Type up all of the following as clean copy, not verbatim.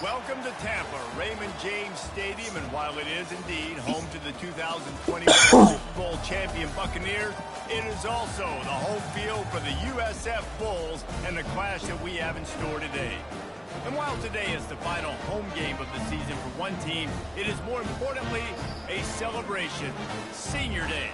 Welcome to Tampa, Raymond James Stadium, and while it is indeed home to the 2021 Super Bowl champion Buccaneers, it is also the home field for the USF Bulls and the clash that we have in store today. And while today is the final home game of the season for one team, it is more importantly a celebration, Senior Day.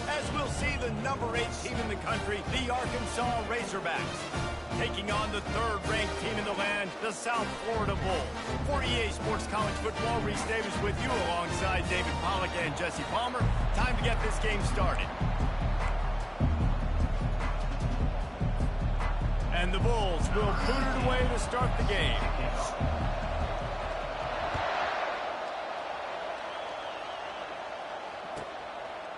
As we'll see the number 8 team in the country, the Arkansas Razorbacks, taking on the third-ranked team in the land, the South Florida Bulls. For EA Sports College Football, Reese Davis with you alongside David Pollack and Jesse Palmer. Time to get this game started. And the Bulls will put it away to start the game.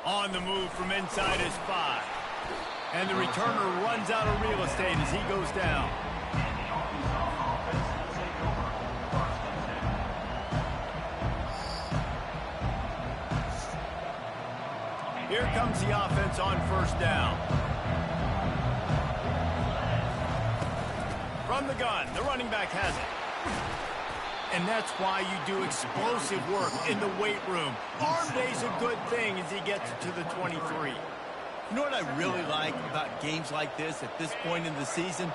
On the move from inside is 5. And the returner runs out of real estate as he goes down. Here comes the offense on first down. From the gun, the running back has it. And that's why you do explosive work in the weight room. Arm day's a good thing as he gets to the 23. You know what I really like about games like this at this point in the season?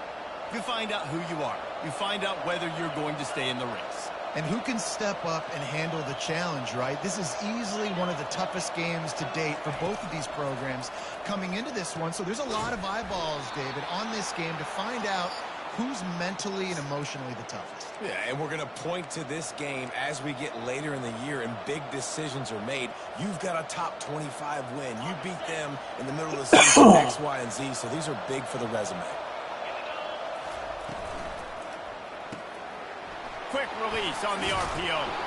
You find out who you are. You find out whether you're going to stay in the race. And who can step up and handle the challenge, right? This is easily one of the toughest games to date for both of these programs coming into this one. So there's a lot of eyeballs, David, on this game to find out who's mentally and emotionally the toughest. Yeah, and we're going to point to this game as we get later in the year and big decisions are made. You've got a top 25 win. You beat them in the middle of the season, X, Y, and Z, so these are big for the resume. Quick release on the RPO.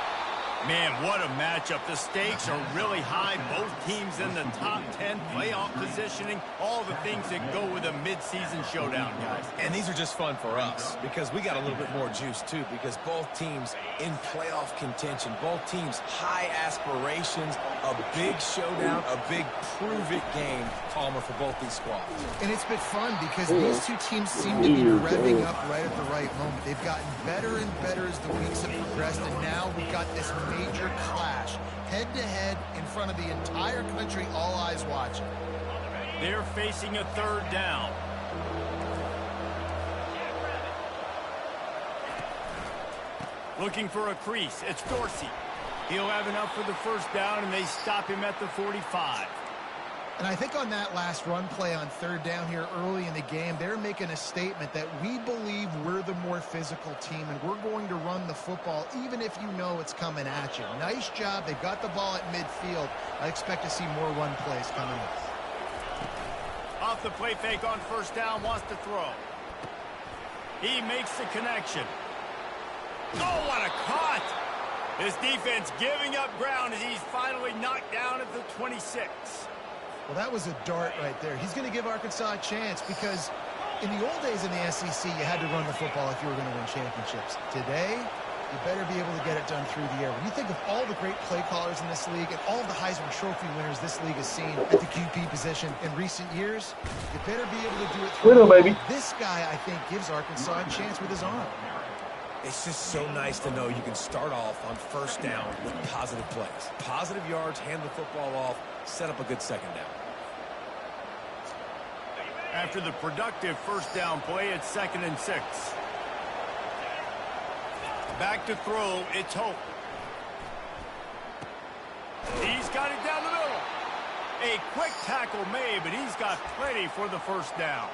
Man, what a matchup. The stakes are really high. Both teams in the top 10, playoff positioning, all the things that go with a mid-season showdown, guys. And these are just fun for us because we got a little bit more juice, too, because both teams in playoff contention, both teams high aspirations, a big showdown, a big prove-it game, Palmer, for both these squads. And it's been fun because these two teams seem to be revving up right at the right moment. They've gotten better and better as the weeks have progressed, and now we've got this major clash, head-to-head in front of the entire country, all eyes watching. They're facing a third down. Looking for a crease. It's Dorsey. He'll have enough for the first down, and they stop him at the 45. And I think on that last run play on third down here early in the game, they're making a statement that we believe we're the more physical team and we're going to run the football even if you know it's coming at you. Nice job. They've got the ball at midfield. I expect to see more run plays coming up. Off the play fake on first down, wants to throw. He makes the connection. Oh, what a cut! His defense giving up ground as he's finally knocked down at the 26. Well, that was a dart right there. He's going to give Arkansas a chance because in the old days in the SEC, you had to run the football if you were going to win championships. Today, you better be able to get it done through the air. When you think of all the great play callers in this league and all of the Heisman Trophy winners this league has seen at the QB position in recent years, you better be able to do it through the air. This guy, I think, gives Arkansas a chance with his arm. It's just so nice to know you can start off on first down with positive plays. Positive yards, hand the football off, set up a good second down. After the productive first down play, it's 2nd and 6. Back to throw, it's Hope. He's got it down the middle. A quick tackle made, but he's got plenty for the first down.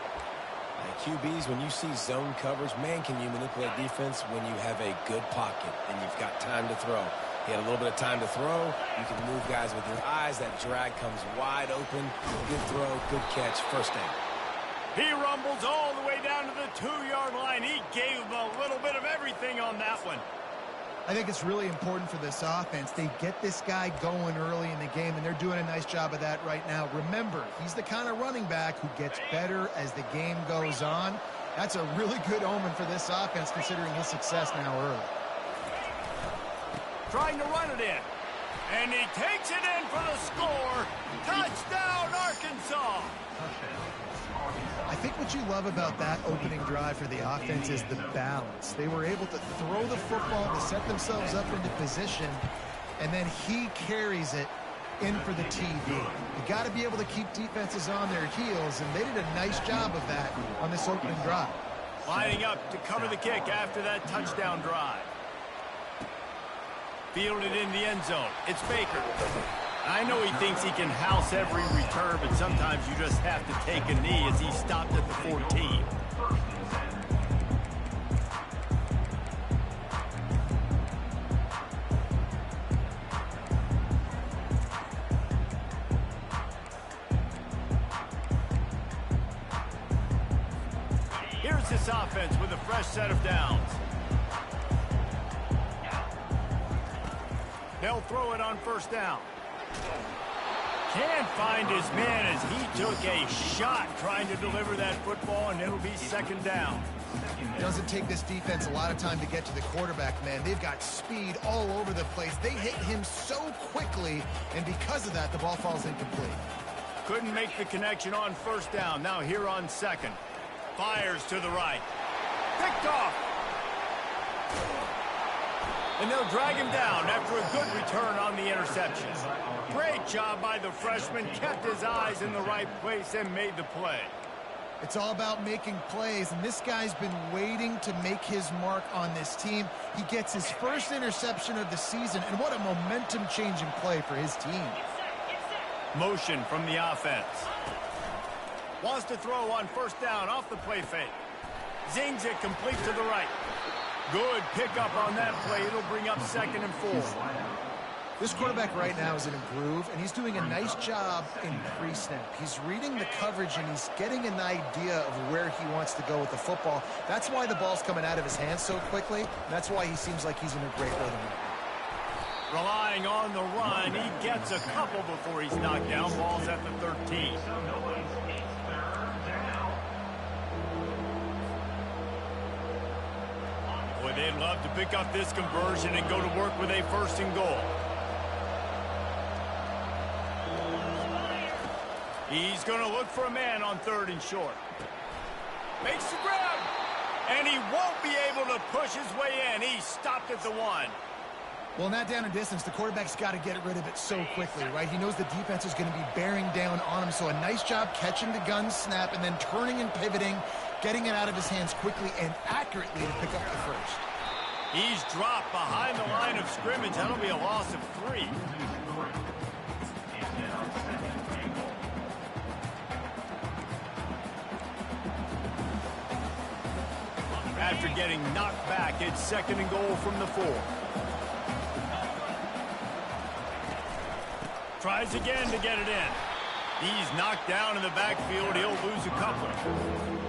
QBs, when you see zone coverage, man, can you manipulate defense when you have a good pocket and you've got time to throw. He had a little bit of time to throw. You can move guys with your eyes. That drag comes wide open. Good throw, good catch, first down. He rumbles all the way down to the 2-yard line. He gave him a little bit of everything on that one. I think it's really important for this offense. They get this guy going early in the game, and they're doing a nice job of that right now. Remember, he's the kind of running back who gets better as the game goes on. That's a really good omen for this offense, considering his success now early. Trying to run it in. And he takes it in for the score. Touchdown, Arkansas! I think think what you love about that opening drive for the offense is the balance. They were able to throw the football to set themselves up into position, and then he carries it in for the TD. You got to be able to keep defenses on their heels, and they did a nice job of that on this opening drive. Lining up to cover the kick after that touchdown drive. Fielded in the end zone. It's Baker. I know he thinks he can house every return, but sometimes you just have to take a knee as he stopped at the 14. Here's this offense with a fresh set of downs. They'll throw it on first down. Can't find his man as he took a shot trying to deliver that football, and it'll be second down. It doesn't take this defense a lot of time to get to the quarterback, man. They've got speed all over the place. They hit him so quickly, and because of that, the ball falls incomplete. Couldn't make the connection on first down. Now here on second. Fires to the right. Picked off. And they'll drag him down after a good return on the interception. Great job by the freshman. Kept his eyes in the right place and made the play. It's all about making plays, and this guy's been waiting to make his mark on this team. He gets his first interception of the season, and what a momentum-changing play for his team. Motion from the offense. Wants to throw on first down off the play fake. Zings it complete to the right. Good pickup on that play. It'll bring up 2nd and 4. This quarterback right now is in a groove, and he's doing a nice job in pre-snap. He's reading the coverage, and he's getting an idea of where he wants to go with the football. That's why the ball's coming out of his hands so quickly. That's why he seems like he's in a great rhythm. Relying on the run, he gets a couple before he's knocked down. Ball's at the 13. Boy, they'd love to pick up this conversion and go to work with a 1st and goal. He's going to look for a man on 3rd and short. Makes the grab. And he won't be able to push his way in. He stopped at the 1. Well, in that down and distance, the quarterback's got to get rid of it so quickly, right? He knows the defense is going to be bearing down on him. So a nice job catching the gun snap and then turning and pivoting, getting it out of his hands quickly and accurately to pick up the first. He's dropped behind the line of scrimmage. That'll be a loss of 3. After getting knocked back, it's 2nd and goal from the 4. Tries again to get it in. He's knocked down in the backfield. He'll lose a couple.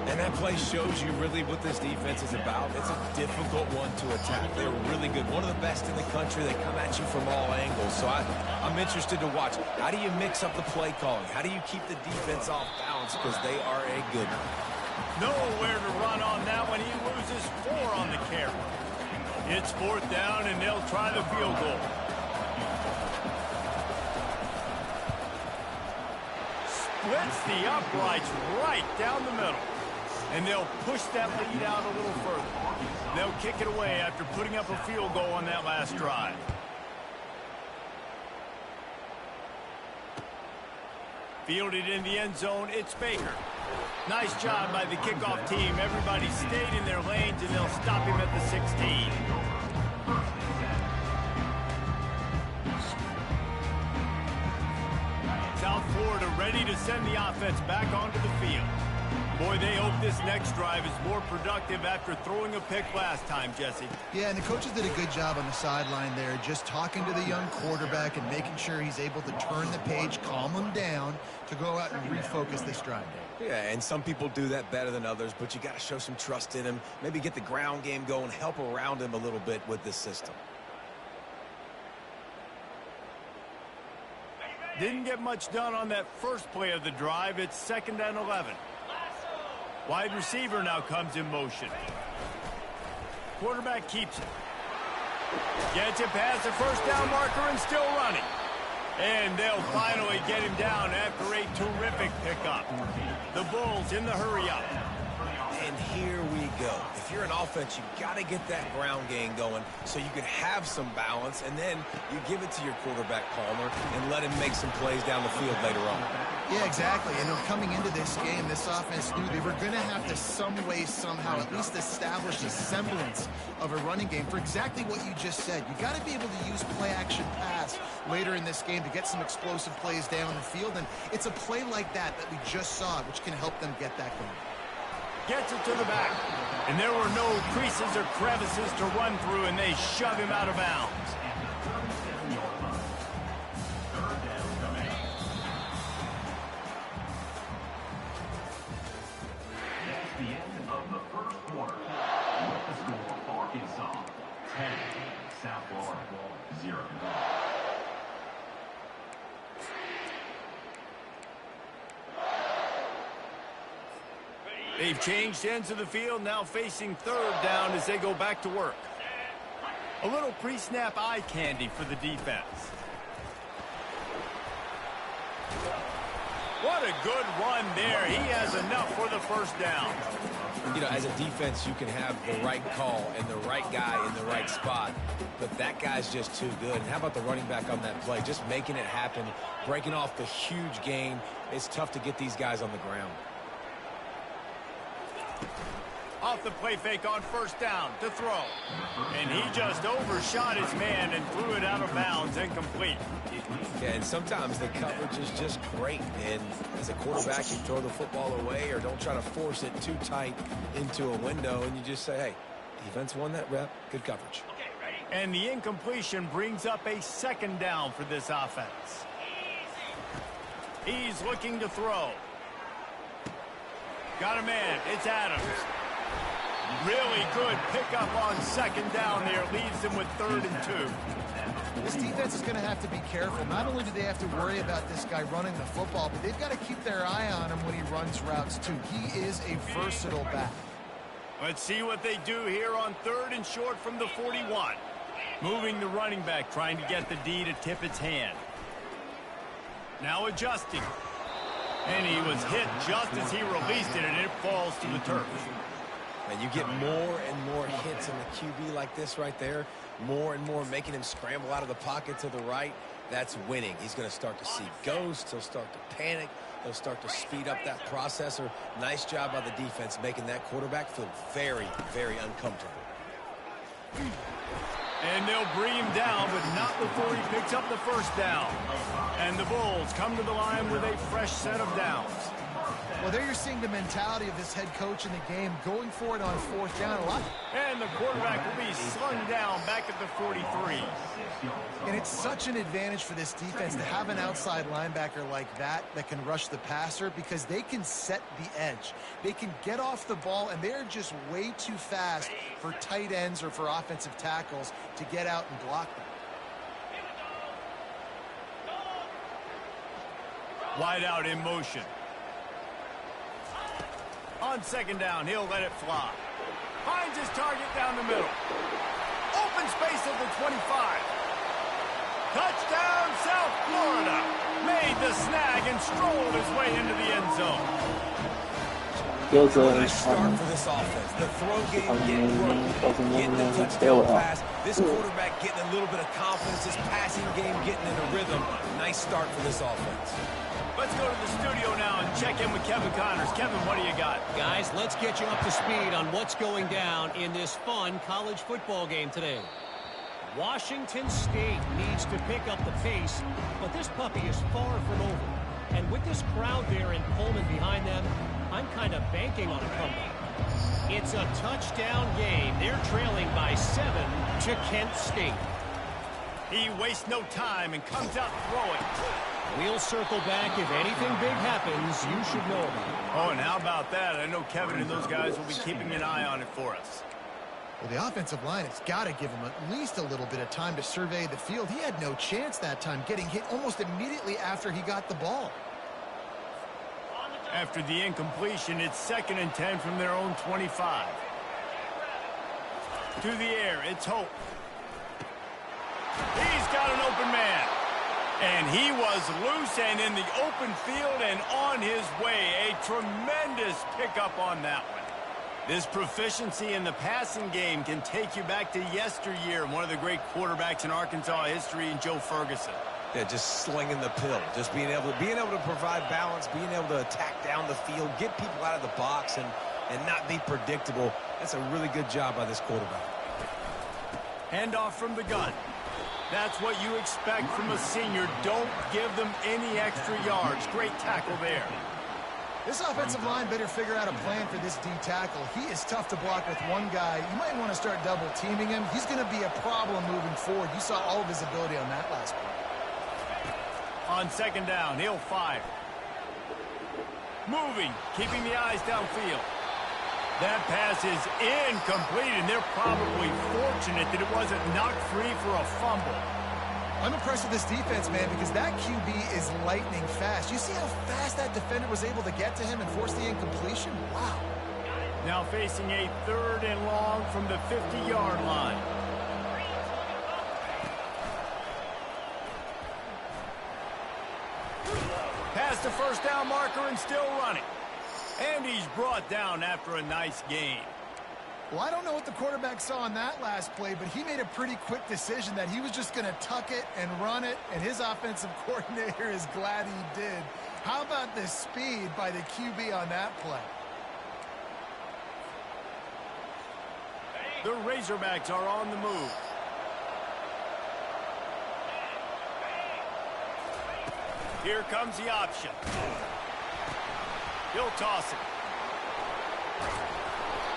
And that play shows you really what this defense is about. It's a difficult one to attack. They're really good. One of the best in the country. They come at you from all angles. So I'm interested to watch. How do you mix up the play calling? How do you keep the defense off balance? Because they are a good one. Nowhere to run on that one. He loses 4 on the carry. It's 4th down, and they'll try the field goal. Splits the uprights right down the middle. And they'll push that lead out a little further. They'll kick it away after putting up a field goal on that last drive. Fielded in the end zone, it's Baker. Nice job by the kickoff team. Everybody stayed in their lanes, and they'll stop him at the 16. South Florida ready to send the offense back onto the field. Boy, they hope this next drive is more productive after throwing a pick last time, Jesse. Yeah, and the coaches did a good job on the sideline there, just talking to the young quarterback and making sure he's able to turn the page, calm him down to go out and refocus this drive. Yeah, and some people do that better than others, but you got to show some trust in him. Maybe get the ground game going, help around him a little bit with this system. Didn't get much done on that first play of the drive. It's 2nd and 11. Wide receiver now comes in motion. Quarterback keeps it. Gets it past the first down marker and still running. And they'll finally get him down after a terrific pickup. The Bulls in the hurry-up. And here we go. If you're an offense, you got to get that ground game going so you can have some balance, and then you give it to your quarterback, Palmer, and let him make some plays down the field later on. Yeah, exactly. And coming into this game, this offense knew they were going to have to some way, somehow, at least establish a semblance of a running game for exactly what you just said. You got to be able to use play-action pass later in this game to get some explosive plays down the field, and it's a play like that that we just saw, which can help them get that going. Gets it to the back. And there were no creases or crevices to run through, and they shove him out of bounds. That's the end of the first quarter. The score for Arkansas, 10. South Florida, 0. They've changed ends of the field, now facing third down as they go back to work. A little pre-snap eye candy for the defense. What a good run there. He has enough for the first down. You know, as a defense, you can have the right call and the right guy in the right spot, but that guy's just too good. And how about the running back on that play? Just making it happen, breaking off the huge gain. It's tough to get these guys on the ground. Off the play fake on first down to throw. And he just overshot his man and threw it out of bounds, incomplete. Yeah, and sometimes the coverage is just great. And as a quarterback, you throw the football away or don't try to force it too tight into a window, and you just say, hey, defense won that rep, good coverage. And the incompletion brings up a second down for this offense. He's looking to throw. Got a man. It's Adams. Really good pickup on second down there. Leaves them with 3rd and 2. This defense is going to have to be careful. Not only do they have to worry about this guy running the football, but they've got to keep their eye on him when he runs routes too. He is a versatile back. Let's see what they do here on 3rd and short from the 41. Moving the running back, trying to get the D to tip its hand. Now adjusting. And he was hit just as he released it, and it falls to the turf. And you get more and more hits in the QB like this right there. More and more making him scramble out of the pocket to the right. That's winning. He's going to start to see ghosts. He'll start to panic. He'll start to speed up that processor. Nice job by the defense making that quarterback feel very, very uncomfortable. And they'll bring him down, but not before he picks up the first down. And the Bulls come to the line with a fresh set of downs. Well, there you're seeing the mentality of this head coach in the game, going for it on 4th down a lot. And the quarterback will be slung down back at the 43. And it's such an advantage for this defense to have an outside linebacker like that can rush the passer, because they can set the edge. They can get off the ball, and they're just way too fast for tight ends or for offensive tackles to get out and block them. Wide out in motion. On second down, he'll let it fly. Finds his target down the middle. Open space at the 25. Touchdown, South Florida. Made the snag and strolled his way into the end zone. Nice start for this offense. The throw game getting the touchdown pass. This quarterback getting a little bit of confidence. This passing game getting in a rhythm. Nice start for this offense. Let's go to the studio now and check in with Kevin Connors. Kevin, what do you got? Guys, let's get you up to speed on what's going down in this fun college football game today. Washington State needs to pick up the pace, but this puppy is far from over. And with this crowd there in Pullman behind them, I'm kind of banking on a comeback. It's a touchdown game. They're trailing by 7 to Kent State. He wastes no time and comes out throwing. We'll circle back. If anything big happens, you should know about it. Oh, and how about that? I know Kevin and those guys will be keeping an eye on it for us. Well, the offensive line has got to give him at least a little bit of time to survey the field. He had no chance that time, getting hit almost immediately after he got the ball. After the incompletion, it's 2nd and 10 from their own 25. To the air, it's Hope. He's got an open man. And he was loose and in the open field and on his way. A tremendous pickup on that one. This proficiency in the passing game can take you back to yesteryear. One of the great quarterbacks in Arkansas history, in Joe Ferguson. Yeah, just slinging the pill, just being able to provide balance, being able to attack down the field, get people out of the box, and not be predictable. That's a really good job by this quarterback. Handoff from the gun. That's what you expect from a senior. Don't give them any extra yards. Great tackle there. This offensive line better figure out a plan for this D tackle. He is tough to block with one guy. You might want to start double teaming him. He's going to be a problem moving forward. You saw all of his ability on that last play. On second down, he'll fire. Moving, keeping the eyes downfield. That pass is incomplete, and they're probably fortunate that it wasn't knocked free for a fumble. I'm impressed with this defense, man, because that QB is lightning fast. You see how fast that defender was able to get to him and force the incompletion? Wow. Now facing a 3rd and long from the 50-yard line. Past the first down marker and still running. And he's brought down after a nice gain. Well, I don't know what the quarterback saw on that last play, but he made a pretty quick decision that he was just going to tuck it and run it, and his offensive coordinator is glad he did. How about the speed by the QB on that play? The Razorbacks are on the move. Here comes the option. He'll toss it.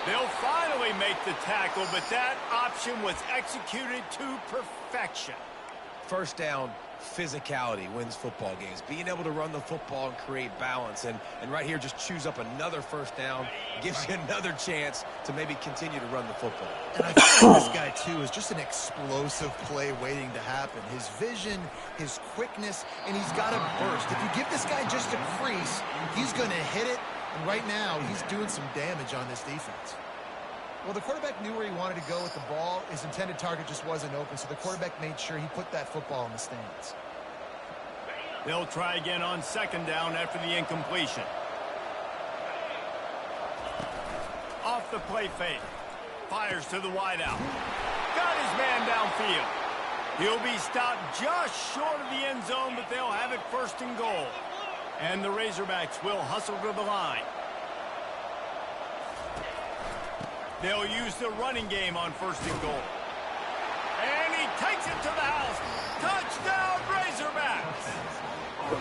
They'll finally make the tackle, but that option was executed to perfection. First down, physicality wins football games. Being able to run the football and create balance. And right here, just choose up another first down. Gives you another chance to maybe continue to run the football. And I feel like this guy, too, is just an explosive play waiting to happen. His vision, his quickness, and he's got a burst. If you give this guy just a crease, he's going to hit it. And right now, he's doing some damage on this defense. Well, the quarterback knew where he wanted to go with the ball. His intended target just wasn't open, so the quarterback made sure he put that football in the stands. They'll try again on second down after the incompletion. Off the play fake. Fires to the wideout. Got his man downfield. He'll be stopped just short of the end zone, but they'll have it 1st and goal. And the Razorbacks will hustle to the line. They'll use the running game on 1st and goal. And he takes it to the house. Touchdown, Razorbacks!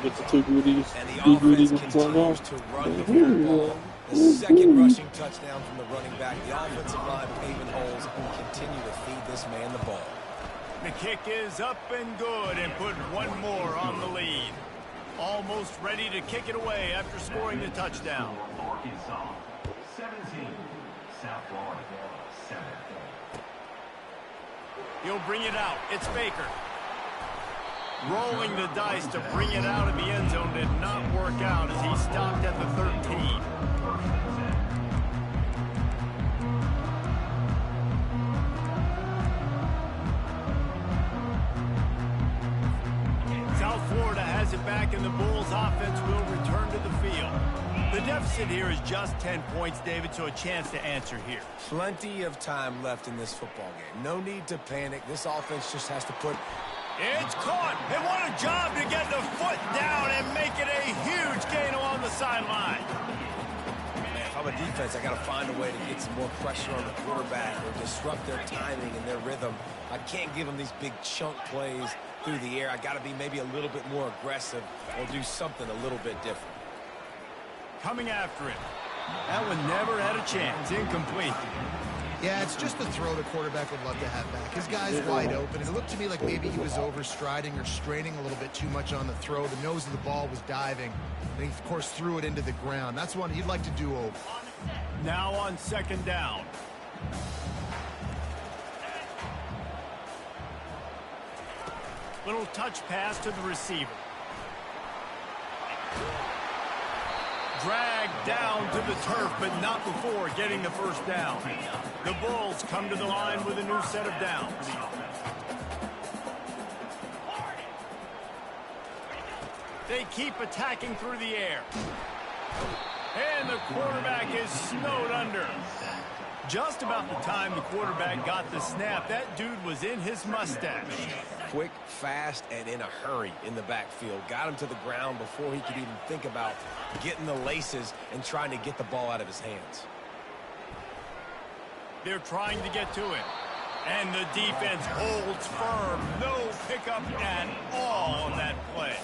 Get the two goodies. And the offense continues to run the football. The second rushing touchdown from the running back. The offensive line paving holes and continue to feed this man the ball. The kick is up and good and put one more on the lead. Almost ready to kick it away after scoring the touchdown. Arkansas 17, South Florida 7. He'll bring it out. It's Baker. Rolling the dice to bring it out of the end zone did not work out as he stopped at the 13. South Florida has it back, and the Bulls offense will return to the field. The deficit here is just 10 points, David, so a chance to answer here. Plenty of time left in this football game. No need to panic. This offense just has to put... It's caught, and what a job to get the foot down and make it a huge gain along the sideline. If I'm a defense, I got to find a way to get some more pressure on the quarterback or disrupt their timing and their rhythm. I can't give them these big chunk plays through the air. I got to be maybe a little bit more aggressive or do something a little bit different. Coming after it. That one never had a chance. Incomplete. Yeah, it's just the throw the quarterback would love to have back. His guy's wide open, and it looked to me like maybe he was overstriding or straining a little bit too much on the throw. The nose of the ball was diving, and he, of course, threw it into the ground. That's one he'd like to do over. Now on second down. Little touch pass to the receiver. Dragged down to the turf, but not before getting the first down. The Bulls come to the line with a new set of downs. They keep attacking through the air. And the quarterback is snowed under. Just about the time the quarterback got the snap, that dude was in his mustache. Quick, fast, and in a hurry in the backfield. Got him to the ground before he could even think about getting the laces and trying to get the ball out of his hands. They're trying to get to it. And the defense holds firm. No pickup at all on that play.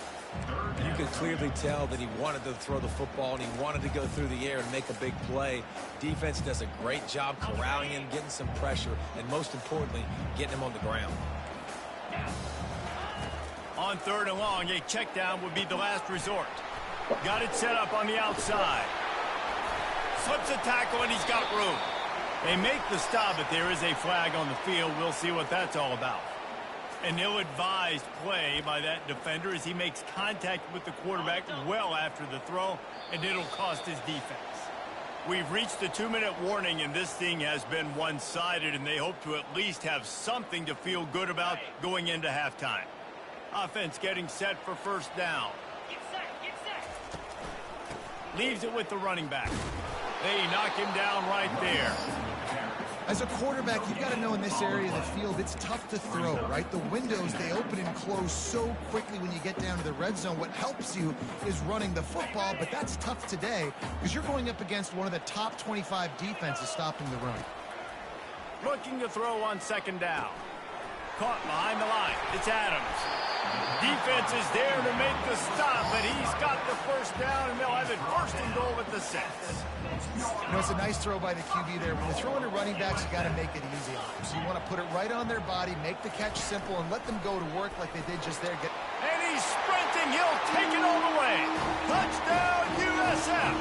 You could clearly tell that he wanted to throw the football and he wanted to go through the air and make a big play. Defense does a great job corralling him, getting some pressure, and most importantly, getting him on the ground. On 3rd and long, a check down would be the last resort. Got it set up on the outside. Slips a tackle and he's got room. They make the stop, but there is a flag on the field. We'll see what that's all about. An ill-advised play by that defender as he makes contact with the quarterback well after the throw, and it'll cost his defense. We've reached the 2-minute warning, and this thing has been one-sided, and they hope to at least have something to feel good about going into halftime. Offense getting set for 1st down. Get set. Leaves it with the running back. They knock him down right there. As a quarterback, you've got to know in this area of the field, it's tough to throw, right? The windows, they open and close so quickly when you get down to the red zone. What helps you is running the football, but that's tough today because you're going up against one of the top 25 defenses stopping the run. Looking to throw on 2nd down. Caught behind the line. It's Adams. Defense is there to make the stop, but he's got the 1st down, and they'll have it 1st and goal at the 6. You know, it's a nice throw by the QB there. When you're throwing to running backs, you got to make it easy on them. So you want to put it right on their body, make the catch simple, and let them go to work like they did just there. And he's sprinting. He'll take it all the way. Touchdown, USF.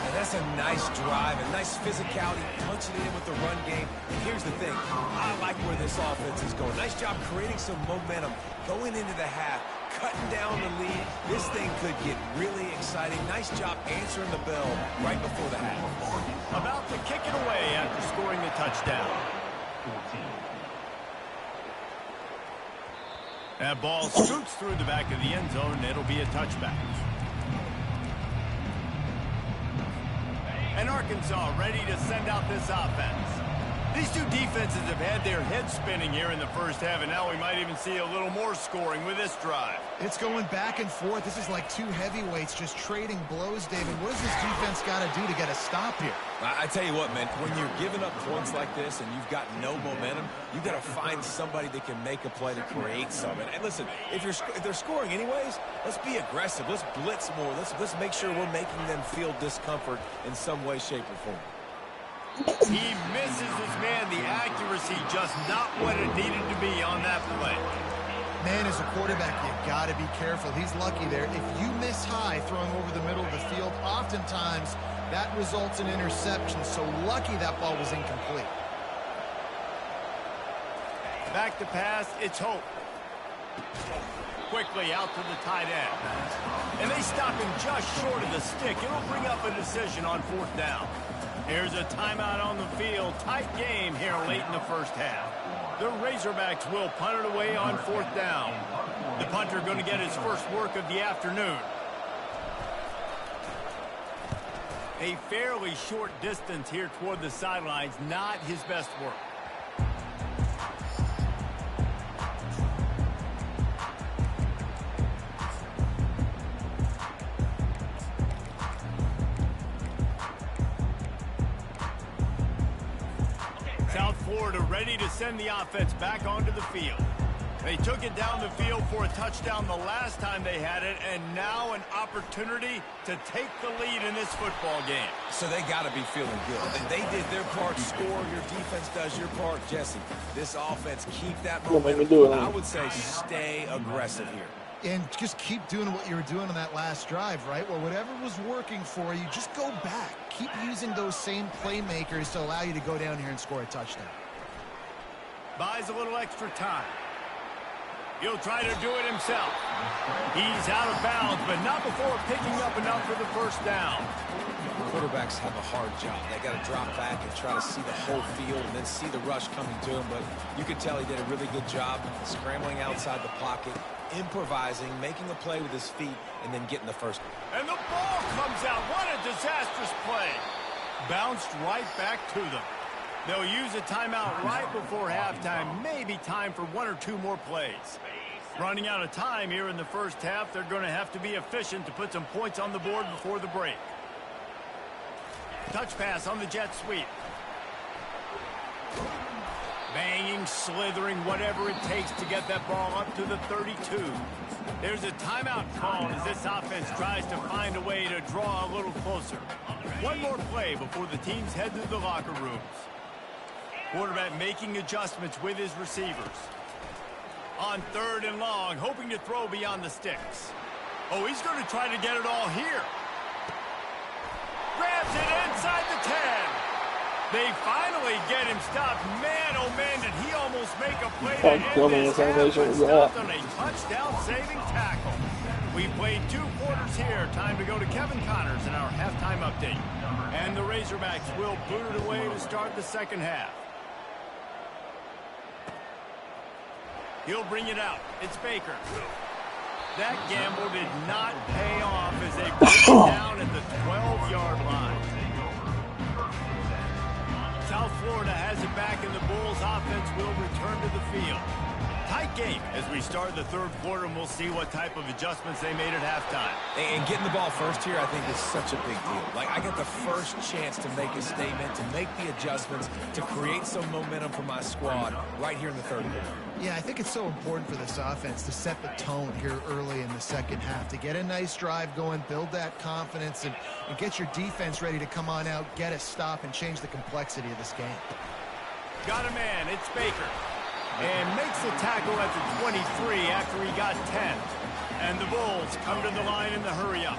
And that's a nice drive, a nice physicality, punching it in with the run game. And here's the thing. I like where this offense is going. Nice job creating some momentum going into the half. Cutting down the lead. This thing could get really exciting. Nice job answering the bell right before the half. About to kick it away after scoring the touchdown. That ball scoots through the back of the end zone, and it'll be a touchback. And Arkansas ready to send out this offense. These two defenses have had their heads spinning here in the 1st half, and now we might even see a little more scoring with this drive. It's going back and forth. This is like two heavyweights just trading blows, David. What does this defense got to do to get a stop here? I tell you what, man, when you're giving up points like this and you've got no momentum, you've got to find somebody that can make a play to create something. And listen, if they're scoring anyways, let's be aggressive. Let's blitz more. Let's make sure we're making them feel discomfort in some way, shape, or form. He misses his man. The accuracy just not what it needed to be on that play. Man, as a quarterback, you got to be careful. He's lucky there. If you miss high throwing over the middle of the field, oftentimes that results in interception. So lucky that ball was incomplete. Back to pass. It's Hope. Quickly out to the tight end. And they stop him just short of the stick. It'll bring up a decision on 4th down. Here's a timeout on the field. Tight game here late in the 1st half. The Razorbacks will punt it away on 4th down. The punter going to get his first work of the afternoon. A fairly short distance here toward the sidelines. Not his best work. South Florida ready to send the offense back onto the field. They took it down the field for a touchdown the last time they had it, and now an opportunity to take the lead in this football game. So they got to be feeling good. They did their part, score. Your defense does your part. Jesse, this offense, keep that momentum. I would say stay aggressive here. And just keep doing what you were doing on that last drive, right? Well, whatever was working for you, just go back. Keep using those same playmakers to allow you to go down here and score a touchdown. Buys a little extra time. He'll try to do it himself. He's out of bounds, but not before picking up enough for the first down. Quarterbacks have a hard job. They got to drop back and try to see the whole field and then see the rush coming to him. But you could tell he did a really good job scrambling outside the pocket, improvising, making a play with his feet, and then getting the first. And the ball comes out. What a disastrous play. Bounced right back to them. They'll use a timeout right before halftime. Maybe time for one or two more plays. Running out of time here in the first half. They're going to have to be efficient to put some points on the board before the break. Touch pass on the jet sweep. Banging, slithering, whatever it takes to get that ball up to the 32. There's a timeout call as this offense tries to find a way to draw a little closer. One more play before the teams head to the locker rooms. Quarterback making adjustments with his receivers. On 3rd and long, hoping to throw beyond the sticks. Oh, he's going to try to get it all here. Grabs it inside the 10. They finally get him stopped. Man, oh man, did he almost make a play to end this half, but stopped on a touchdown-saving tackle. We played 2 quarters here. Time to go to Kevin Connors in our halftime update. And the Razorbacks will boot it away to start the second half. He'll bring it out. It's Baker. That gamble did not pay off as they put it down at the 12-yard line. South Florida has it back, and the Bulls offense will return to the field. Tight game as we start the 3rd quarter, and we'll see what type of adjustments they made at halftime. And getting the ball first here, I think, is such a big deal. Like, I get the first chance to make a statement, to make the adjustments, to create some momentum for my squad right here in the 3rd quarter. Yeah, I think it's so important for this offense to set the tone here early in the second half, to get a nice drive going, build that confidence, and get your defense ready to come on out, get a stop, and change the complexity of this game. Got a man. It's Baker. And makes the tackle at the 23 after he got 10. And the Bulls come to the line in the hurry-up.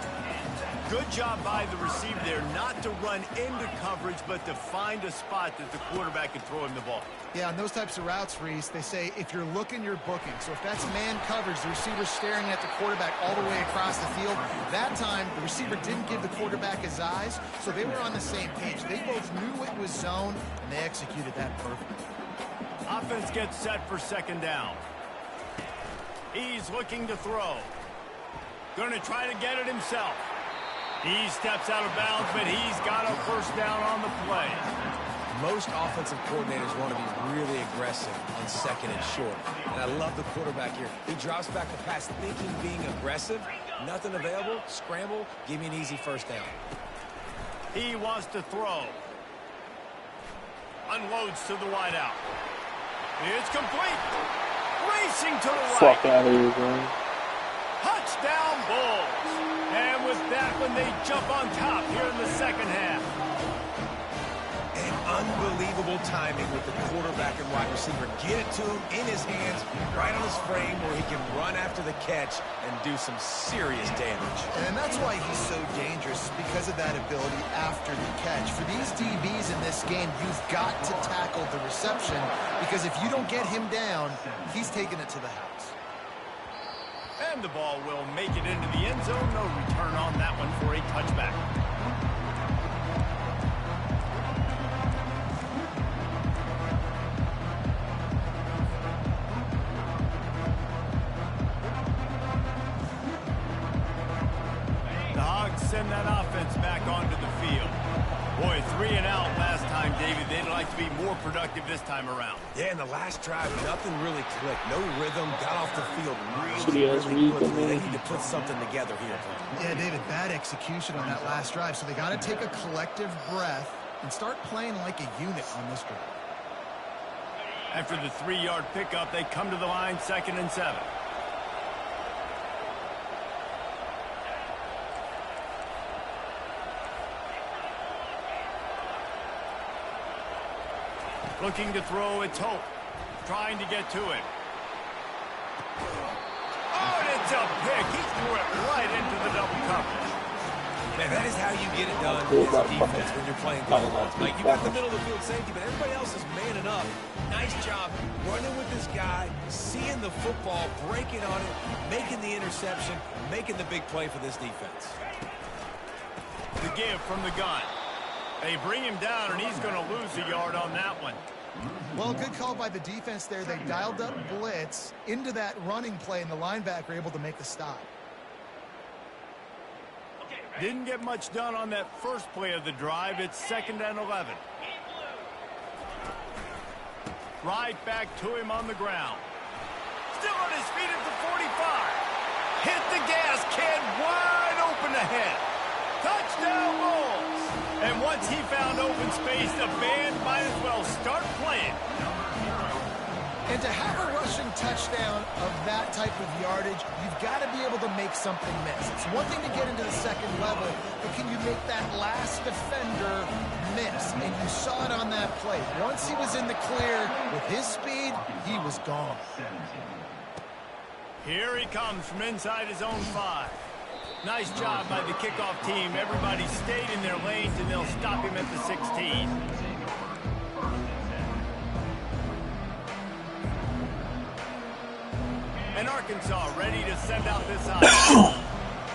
Good job by the receiver there not to run into coverage, but to find a spot that the quarterback can throw him the ball. Yeah, on those types of routes, Reese, they say if you're looking, you're booking. So if that's man coverage, the receiver's staring at the quarterback all the way across the field. That time, the receiver didn't give the quarterback his eyes, so they were on the same page. They both knew it was zone, and they executed that perfectly. Offense gets set for 2nd down. He's looking to throw. Going to try to get it himself. He steps out of bounds, but he's got a first down on the play. Most offensive coordinators want to be really aggressive on 2nd and short. And I love the quarterback here. He drops back the pass thinking being aggressive. Nothing available. Scramble. Give me an easy first down. He wants to throw. Unloads to the wideout. It's complete. Racing to the right. Fuck out of here, bro. Touchdown Bulls. And with that one, they jump on top here in the second half. And unbelievable timing with the quarterback and wide receiver. Get it to him in his hands, right on his frame where he can run after the catch and do some serious damage. And that's why he's so dangerous, because of that ability after the catch. For these DBs in this game, you've got to tackle the reception, because if you don't get him down, he's taking it to the house. And the ball will make it into the end zone. No return on that one for a touchback. The Hogs send that offense back onto the field. Boy, 3 and out last time, David. They'd like to be more productive this time around. Yeah, in the last drive, nothing really clicked. No rhythm, got off the field really quickly. They need to put something together here. Yeah, David, bad execution on that last drive. So they got to take a collective breath and start playing like a unit on this drive. After the 3-yard pickup, they come to the line, 2nd and 7. Looking to throw, it's Hope. Trying to get to it. Oh, and it's a pick. He threw it right into the double coverage. Man, that is how you get it done as defense when you're playing double. Like, you got the middle of the field safety, but everybody else is manning up. Nice job running with this guy, seeing the the football, breaking on it, making the interception, making the big play for this defense. The give from the gun. They bring him down, and he's going to lose a yard on that one. Well, good call by the defense there. They dialed up blitz into that running play, and the linebacker able to make the stop. Didn't get much done on that first play of the drive. It's 2nd and 11. Right back to him on the ground. Still on his feet at the 45. Hit the gas can wide open ahead. Touchdown Bulls. And once he found open space, the band might as well start playing. And to have a rushing touchdown of that type of yardage, you've got to be able to make something miss. It's one thing to get into the second level, but can you make that last defender miss? And you saw it on that play. Once he was in the clear with his speed, he was gone. Here he comes from inside his own 5. Nice job by the kickoff team. Everybody stayed in their lanes, and they'll stop him at the 16. And Arkansas ready to send out this offense.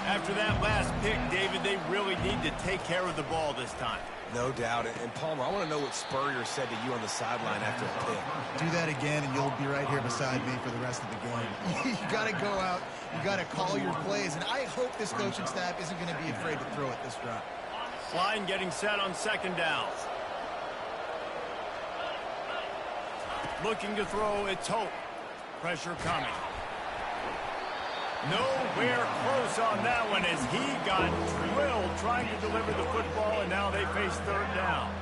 After that last pick, David, they really need to take care of the ball this time. No doubt. And Palmer, I want to know what Spurrier said to you on the sideline after the pick. Do that again, and you'll be right here beside me for the rest of the game. You got to go out. You got to call your plays, and I hope this coaching staff isn't going to be afraid to throw it this drive. Line getting set on 2nd down. Looking to throw, it's Hope. Pressure coming. Nowhere close on that one as he got drilled trying to deliver the football, and now they face 3rd down.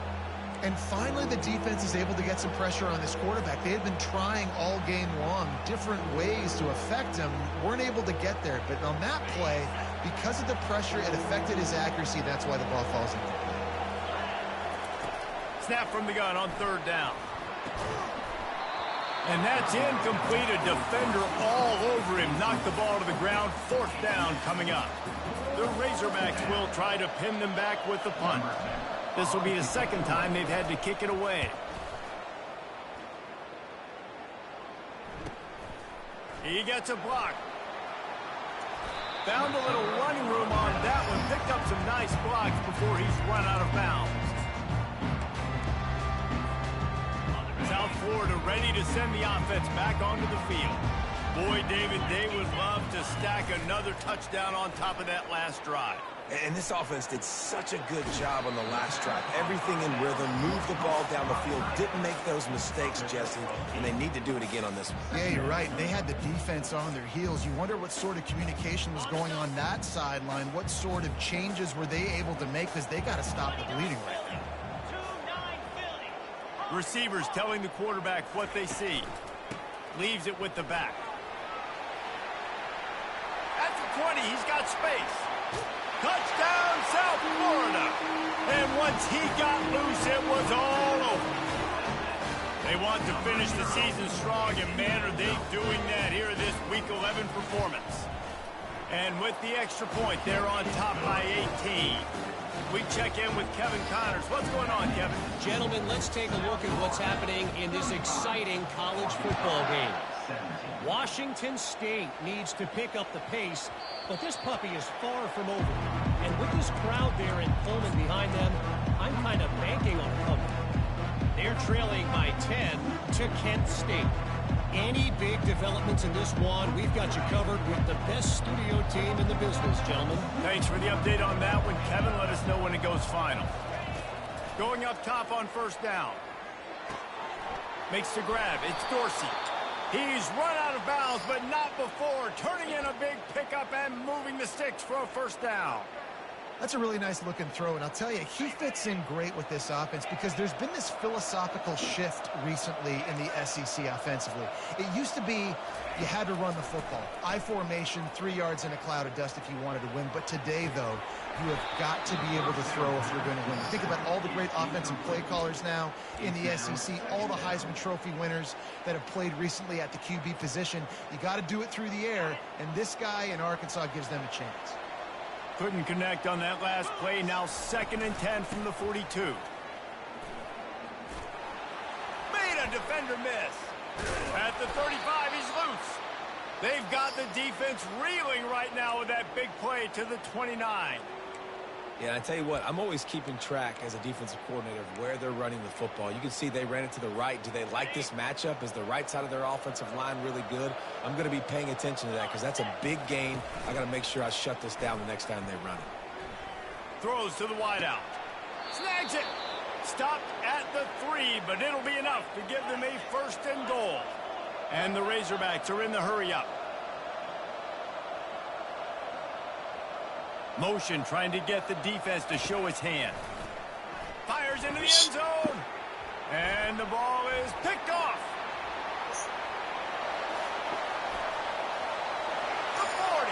And finally, the defense is able to get some pressure on this quarterback. They had been trying all game long different ways to affect him. Weren't able to get there. But on that play, because of the pressure, it affected his accuracy. That's why the ball falls incomplete. Snap from the gun on 3rd down. And that's incomplete. A defender all over him. Knocked the ball to the ground. 4th down coming up. The Razorbacks will try to pin them back with the punt. This will be the 2nd time they've had to kick it away. He gets a block. Found a little running room on that one. Picked up some nice blocks before he's run out of bounds. South Florida ready to send the offense back onto the field. Boy, David, they would love to stack another touchdown on top of that last drive. And this offense did such a good job on the last drive. Everything in rhythm, moved the ball down the field, didn't make those mistakes, Jesse, and they need to do it again on this one. Yeah, you're right. They had the defense on their heels. You wonder what sort of communication was going on that sideline. What sort of changes were they able to make, because they got to stop the bleeding right now. Receivers telling the quarterback what they see. Leaves it with the back. At the 20, he's got space. Touchdown, South Florida. And once he got loose, it was all over. They want to finish the season strong, and man, are they doing that here this Week 11 performance. And with the extra point, they're on top by 18. We check in with Kevin Connors. What's going on, Kevin? Gentlemen, let's take a look at what's happening in this exciting college football game. Washington State needs to pick up the pace, but this puppy is far from over. And with this crowd there in Pullman behind them, I'm kind of banking on a comeback. They're trailing by 10 to Kent State. Any big developments in this one, we've got you covered with the best studio team in the business, gentlemen. Thanks for the update on that one, Kevin. Let us know when it goes final. Going up top on 1st down. Makes the grab. It's Dorsey. He's run out of bounds, but not before. Turning in a big pickup and moving the sticks for a 1st down. That's a really nice looking throw, and I'll tell you, he fits in great with this offense because there's been this philosophical shift recently in the SEC offensively. It used to be you had to run the football. I formation, 3 yards in a cloud of dust if you wanted to win. But today, though, you have got to be able to throw if you're going to win. Think about all the great offensive play callers now in the SEC, all the Heisman Trophy winners that have played recently at the QB position. You got to do it through the air, and this guy in Arkansas gives them a chance. Couldn't connect on that last play. Now 2nd and 10 from the 42. Made a defender miss. At the 35, he's loose. They've got the defense reeling right now with that big play to the 29. Yeah, I tell you what, I'm always keeping track as a defensive coordinator of where they're running the football. You can see they ran it to the right. Do they like this matchup? Is the right side of their offensive line really good? I'm going to be paying attention to that because that's a big gain. I got to make sure I shut this down the next time they run it. Throws to the wideout. Snags it. Stopped at the 3, but it'll be enough to give them a 1st and goal. And the Razorbacks are in the hurry-up. Motion trying to get the defense to show his hand. Fires into the end zone. And the ball is picked off. The 40.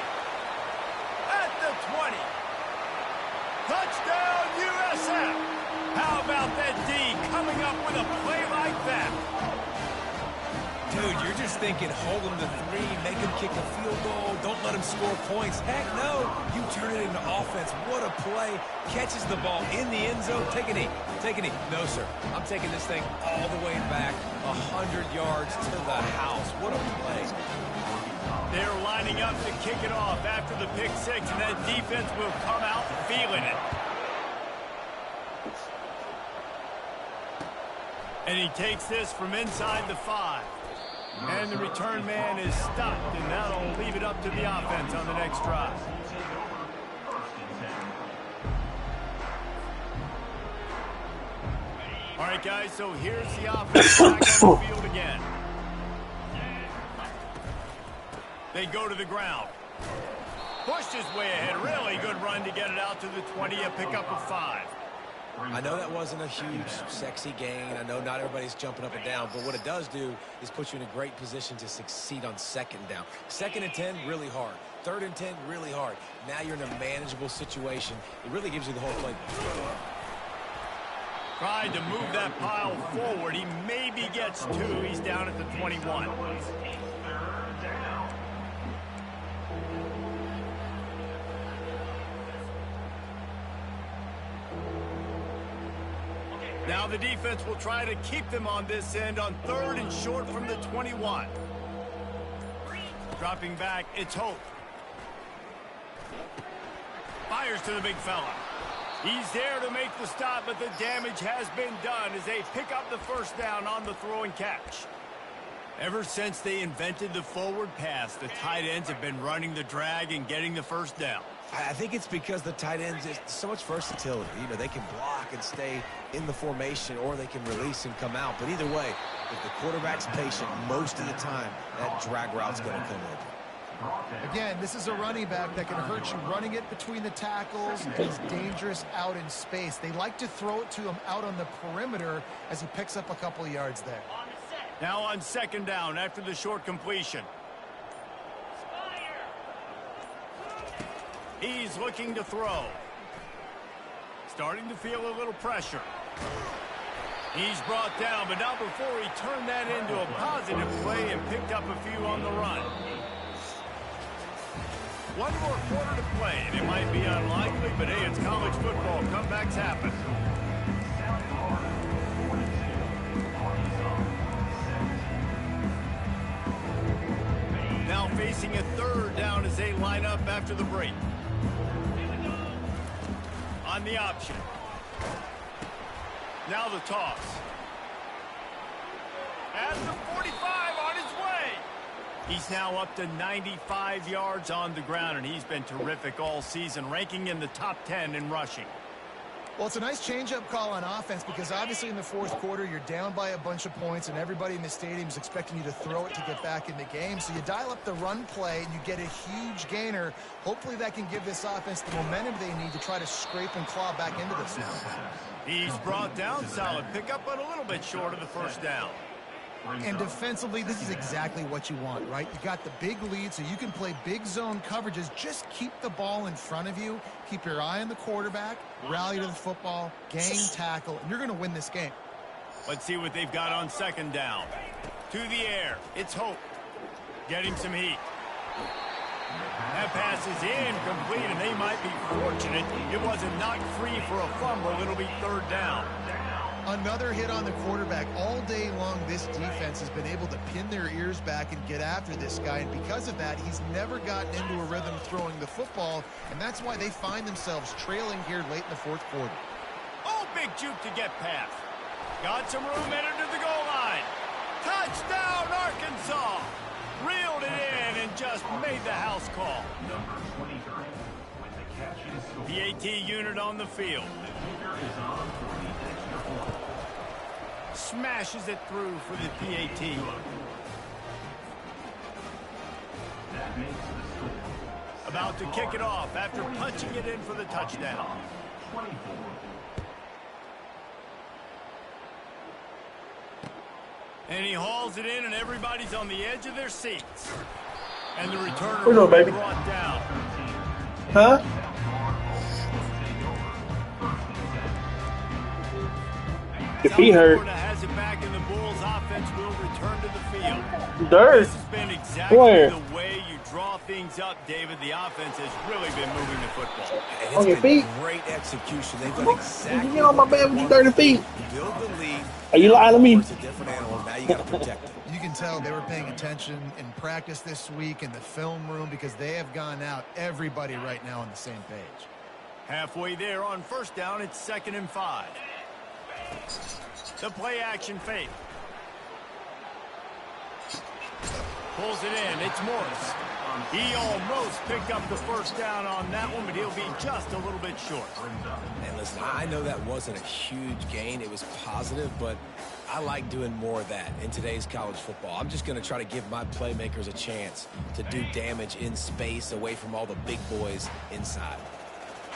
At the 20. Touchdown, USF. How about that D coming up with a play like that? Dude, you're just thinking, hold them to 3, make them kick a field goal, don't let them score points. Heck no, you turn it into offense. What a play. Catches the ball in the end zone. Take a knee. Take a knee. No, sir. I'm taking this thing all the way back 100 yards to the house. What a play. They're lining up to kick it off after the pick 6, and that defense will come out feeling it. And he takes this from inside the 5. And the return man is stopped, and that'll leave it up to the offense on the next drive. All right, guys, so here's the offense back on the field again. They go to the ground. Pushed his way ahead. Really good run to get it out to the 20, a pickup of 5. I know that wasn't a huge, sexy gain. I know not everybody's jumping up and down, but what it does do is put you in a great position to succeed on 2nd down. 2nd and 10, really hard. 3rd and 10, really hard. Now you're in a manageable situation. It really gives you the whole playbook. Tried to move that pile forward. He maybe gets 2. He's down at the 21. Now the defense will try to keep them on this end on 3rd and short from the 21. Dropping back, it's Hope. Fires to the big fella. He's there to make the stop, but the damage has been done as they pick up the 1st down on the throw and catch. Ever since they invented the forward pass, the tight ends have been running the drag and getting the 1st down. I think it's because the tight ends is so much versatility. You know, they can block and stay in the formation, or they can release and come out. But either way, if the quarterback's patient, most of the time, that drag route's going to come open. Again, this is a running back that can hurt you running it between the tackles. He's dangerous out in space. They like to throw it to him out on the perimeter as he picks up a couple of yards there. Now on 2nd down after the short completion. He's looking to throw. Starting to feel a little pressure. He's brought down, but not before he turned that into a positive play and picked up a few on the run. 1 more quarter to play, and it might be unlikely, but hey, it's college football. Comebacks happen. Now facing a 3rd down as they line up after the break. On the option. Now the toss. At the 45 on his way. He's now up to 95 yards on the ground, and he's been terrific all season, ranking in the top 10 in rushing. Well, it's a nice change-up call on offense because obviously in the 4th quarter, you're down by a bunch of points and everybody in the stadium is expecting you to throw it to get back in the game. So you dial up the run play and you get a huge gainer. Hopefully that can give this offense the momentum they need to try to scrape and claw back into this now. He's brought down solid pickup, but a little bit short of the 1st down. And defensively, this is exactly what you want, right? You got the big lead, so you can play big zone coverages. Just keep the ball in front of you. Keep your eye on the quarterback. Rally to the football. Gain, tackle, and you're going to win this game. Let's see what they've got on 2nd down. To the air. It's Hope. Getting some heat. That pass is incomplete, and they might be fortunate it wasn't knocked free for a fumble. It'll be 3rd down. Another hit on the quarterback. All day long, this defense has been able to pin their ears back and get after this guy, and because of that, he's never gotten into a rhythm throwing the football, and that's why they find themselves trailing here late in the fourth quarter. Oh, big juke to get past. Got some room headed to the goal line. Touchdown, Arkansas! Reeled it in and just made the house call. Number 23, with the catch and score. PAT unit on the field. The kicker is on for the extra point. Smashes it through for the PAT. That makes the score. About to kick it off after punching it in for the touchdown. 24. And he hauls it in, and everybody's on the edge of their seats. And the returner What's up, baby? brought down. Huh? If he hurt. Florida has it back, and the Bulls offense will return to the field. Dirt. This has been exactly Where? the way you draw things up, David. The offense has really been moving the football. And On your it's been feet. great execution. They've done exactly You get on my bed with your dirty feet. build the lead. Are you lying to me? It's a different animal. Now you got to protect it. You can tell they were paying attention in practice this week in the film room because they have gone out, everybody right now on the same page. Halfway there on first down, it's 2nd and 5. The play action fake. Pulls it in. It's Morris. He almost picked up the first down on that one, but he'll be just a little bit short. And listen, I know that wasn't a huge gain. It was positive, but I like doing more of that in today's college football. I'm just going to try to give my playmakers a chance to do damage in space away from all the big boys inside.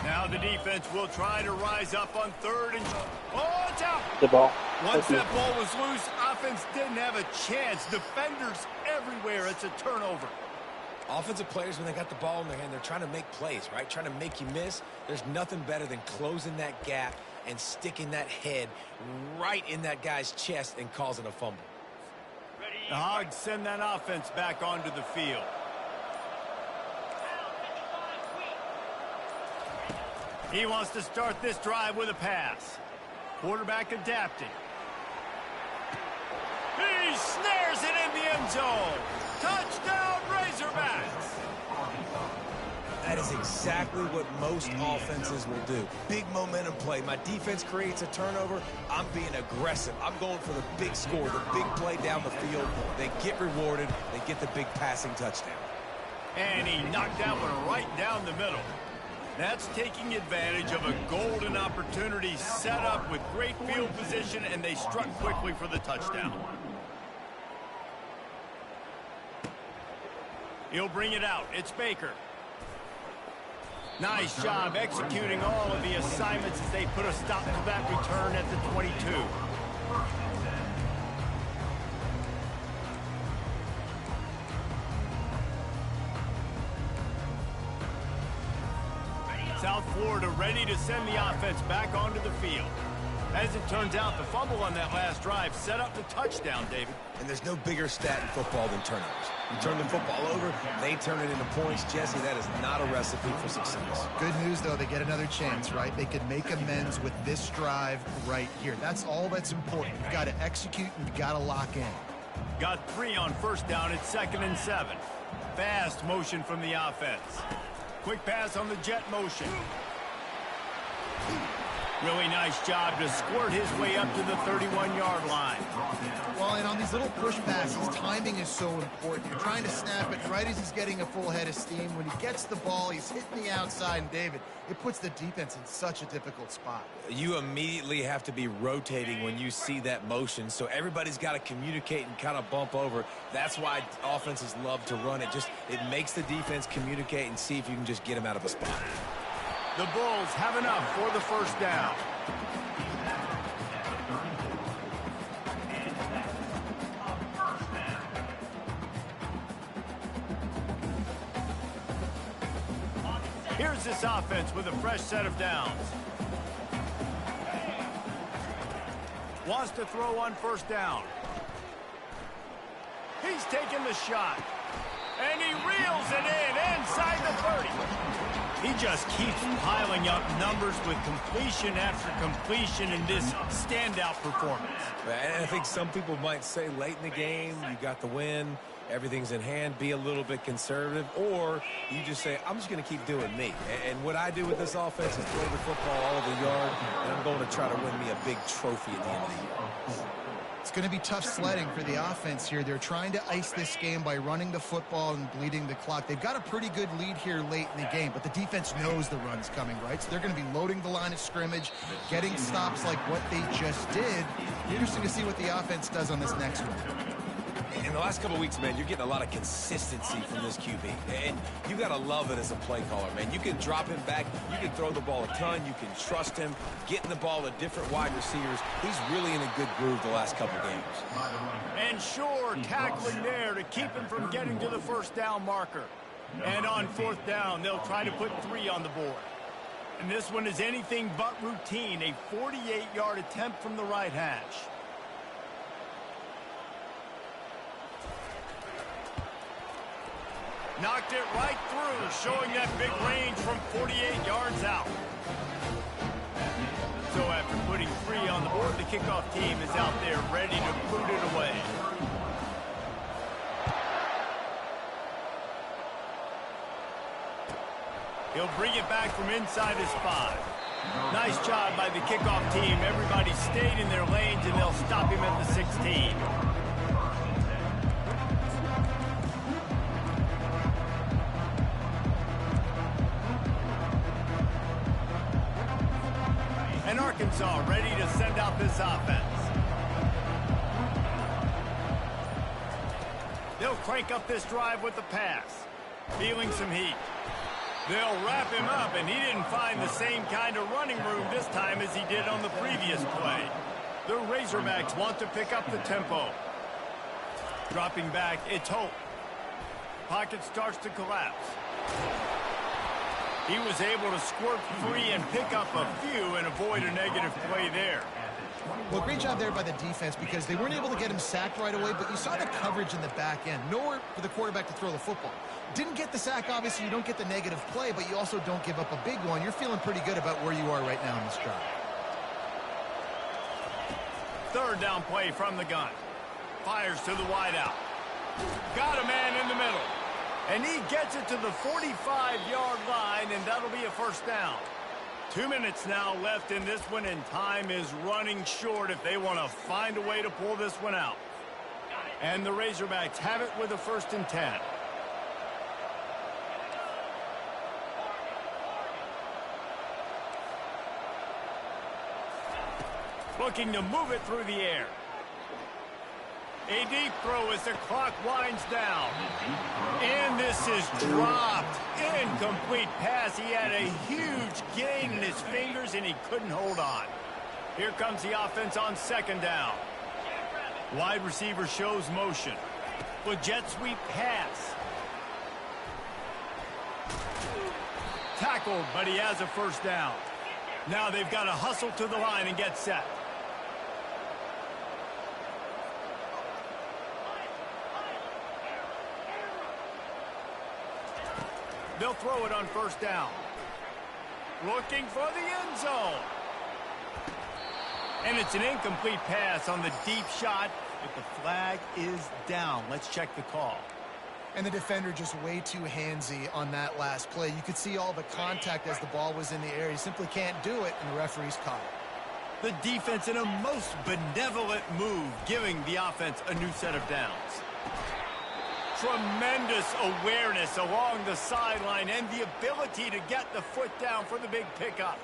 Now the defense will try to rise up on 3rd and... Oh, it's out! The ball. Once that ball was loose, offense didn't have a chance. Defenders everywhere. It's a turnover. Offensive players, when they got the ball in their hand, they're trying to make plays, right? Trying to make you miss. There's nothing better than closing that gap and sticking that head right in that guy's chest and causing a fumble. The Hogs send that offense back onto the field. He wants to start this drive with a pass. Quarterback adapting. He snares it in the end zone. Touchdown, Razorbacks. That is exactly what most offenses will do. Big momentum play. My defense creates a turnover. I'm being aggressive. I'm going for the big score, the big play down the field. They get rewarded. They get the big passing touchdown. And he knocked that one right down the middle. That's taking advantage of a golden opportunity set up with great field position, and they struck quickly for the touchdown. He'll bring it out. It's Baker. Nice job executing all of the assignments as they put a stop to that return at the 22. South Florida ready to send the offense back onto the field. As it turns out, the fumble on that last drive set up the touchdown, David. And there's no bigger stat in football than turnovers. You turn the football over, they turn it into points. Jesse, that is not a recipe for success. Good news, though, they get another chance, right? They could make amends with this drive right here. That's all that's important. You've got to execute and you've got to lock in. Got 3 on first down at 2nd and 7. Fast motion from the offense. Quick pass on the jet motion. Really nice job to squirt his way up to the 31-yard line. Well, and on these little push passes, timing is so important. You're trying to snap it right as he's getting a full head of steam. When he gets the ball, he's hitting the outside, and David, it puts the defense in such a difficult spot. You immediately have to be rotating when you see that motion, so everybody's got to communicate and kind of bump over. That's why offenses love to run it. It makes the defense communicate and see if you can just get them out of a spot. The Bulls have enough for the first down. Here's this offense with a fresh set of downs. Wants to throw on first down. He's taking the shot. And he reels it in inside the 30. He just keeps piling up numbers with completion after completion in this standout performance. And I think some people might say late in the game, you got the win, everything's in hand, be a little bit conservative, or you just say, I'm just going to keep doing me. And what I do with this offense is throw the football all over the yard, and I'm going to try to win me a big trophy at the end of the year. It's going to be tough sledding for the offense here. They're trying to ice this game by running the football and bleeding the clock. They've got a pretty good lead here late in the game, but the defense knows the run's coming, right? So they're going to be loading the line of scrimmage, getting stops like what they just did. Interesting to see what the offense does on this next one. In the last couple of weeks, man, you're getting a lot of consistency from this QB. And you got to love it as a play caller, man. You can drop him back. You can throw the ball a ton. You can trust him. Getting the ball to different wide receivers. He's really in a good groove the last couple games. And sure, tackling there to keep him from getting to the first down marker. And on fourth down, they'll try to put 3 on the board. And this one is anything but routine. A 48-yard attempt from the right hash. Knocked it right through, showing that big range from 48 yards out. So after putting 3 on the board, the kickoff team is out there ready to boot it away. He'll bring it back from inside his 5. Nice job by the kickoff team. Everybody stayed in their lanes, and they'll stop him at the 16. And Arkansas ready to send out this offense. They'll crank up this drive with the pass. Feeling some heat. They'll wrap him up, and he didn't find the same kind of running room this time as he did on the previous play. The Razorbacks want to pick up the tempo. Dropping back, it's Hope. Pocket starts to collapse. He was able to squirt free and pick up a few and avoid a negative play there. Well, great job there by the defense because they weren't able to get him sacked right away, but you saw the coverage in the back end. Nowhere for the quarterback to throw the football. Didn't get the sack, obviously. You don't get the negative play, but you also don't give up a big one. You're feeling pretty good about where you are right now in this drive. Third down play from the gun. Fires to the wideout. Got a man in the middle. And he gets it to the 45-yard line, and that'll be a first down. 2 minutes now left in this one, and time is running short if they want to find a way to pull this one out. And the Razorbacks have it with a 1st and 10. Looking to move it through the air. A deep throw as the clock winds down. And this is dropped. Incomplete pass. He had a huge gain in his fingers, and he couldn't hold on. Here comes the offense on 2nd down. Wide receiver shows motion. With jet sweep pass. Tackled, but he has a first down. Now they've got to hustle to the line and get set. They'll throw it on 1st down. Looking for the end zone. And it's an incomplete pass on the deep shot, but the flag is down. Let's check the call. And the defender just way too handsy on that last play. You could see all the contact as the ball was in the air. He simply can't do it, and the referee's caught it. The defense in a most benevolent move, giving the offense a new set of downs. Tremendous awareness along the sideline and the ability to get the foot down for the big pickup.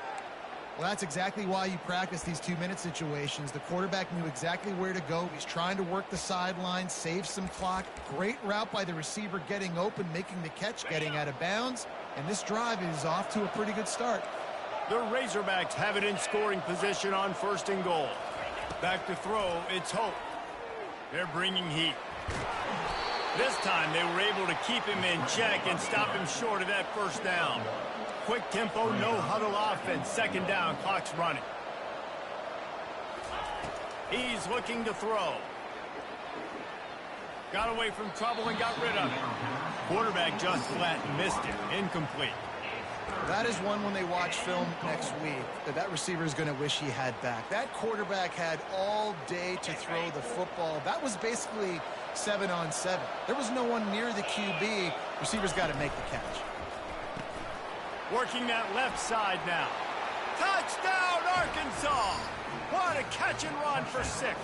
Well, that's exactly why you practice these 2-minute situations. The quarterback knew exactly where to go. He's trying to work the sideline, save some clock. Great route by the receiver getting open, making the catch, getting out of bounds. And this drive is off to a pretty good start. The Razorbacks have it in scoring position on 1st and goal. Back to throw, it's Hope. They're bringing heat. This time they were able to keep him in check and stop him short of that first down. Quick tempo, no huddle offense. 2nd down, clock's running. He's looking to throw. Got away from trouble and got rid of it. Quarterback just flat missed it. Incomplete. That is one when they watch film next week that receiver is going to wish he had back. That quarterback had all day to throw the football. That was basically 7-on-7. There was no one near the QB. Receiver's got to make the catch. Working that left side now. Touchdown, Arkansas! What a catch and run for 6.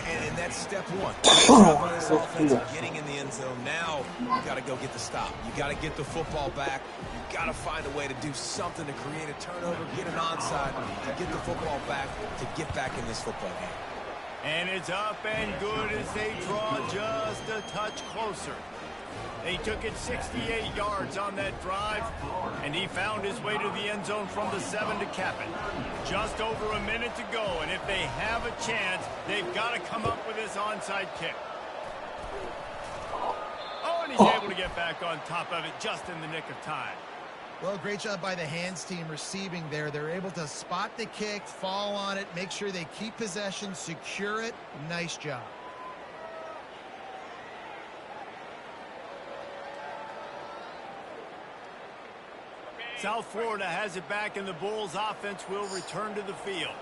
And that's step one. On this offense, getting in the end zone. Now you got to go get the stop. You got to get the football back. You got to find a way to do something to create a turnover, get an onside, to get the football back, to get back in this football game. And it's up and good as they draw just a touch closer. They took it 68 yards on that drive, and he found his way to the end zone from the 7 to cap it. Just over a minute to go, and if they have a chance, they've got to come up with this onside kick. Oh, and he's able to get back on top of it just in the nick of time. Well, great job by the hands team receiving there. They're able to spot the kick, fall on it, make sure they keep possession, secure it. Nice job. South Florida has it back, and the Bulls offense will return to the field.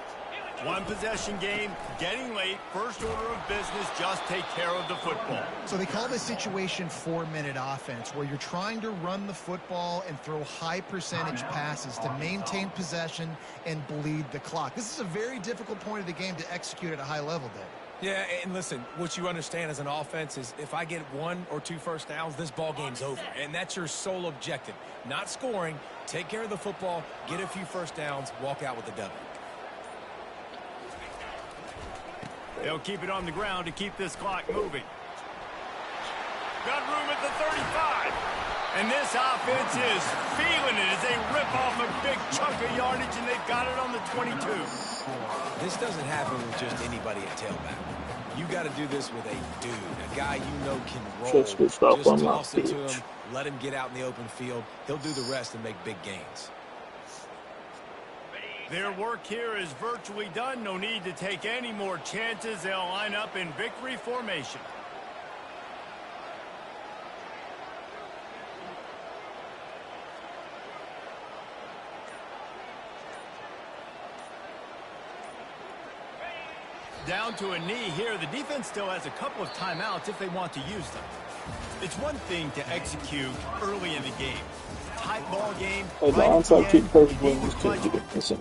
One possession game, getting late, first order of business, just take care of the football. So they call this situation 4-minute offense, where you're trying to run the football and throw high percentage passes to maintain possession and bleed the clock. This is a very difficult point of the game to execute at a high level, Dave. Yeah, and listen, what you understand as an offense is if I get 1 or 2 first downs, this ball game's over. And that's your sole objective. Not scoring, take care of the football, get a few first downs, walk out with a W. They'll keep it on the ground to keep this clock moving. Got room at the 35. And this offense is feeling it as they rip off a big chunk of yardage, and they've got it on the 22. This doesn't happen with just anybody at tailback. You got to do this with a dude, a guy you know can roll. Just toss it to him, let him get out in the open field. He'll do the rest and make big gains. Their work here is virtually done. No need to take any more chances. They'll line up in victory formation. Down to a knee here. The defense still has a couple of timeouts if they want to use them. It's one thing to execute early in the game. Tight ball game. The onside kick perfect when we couldn't get it.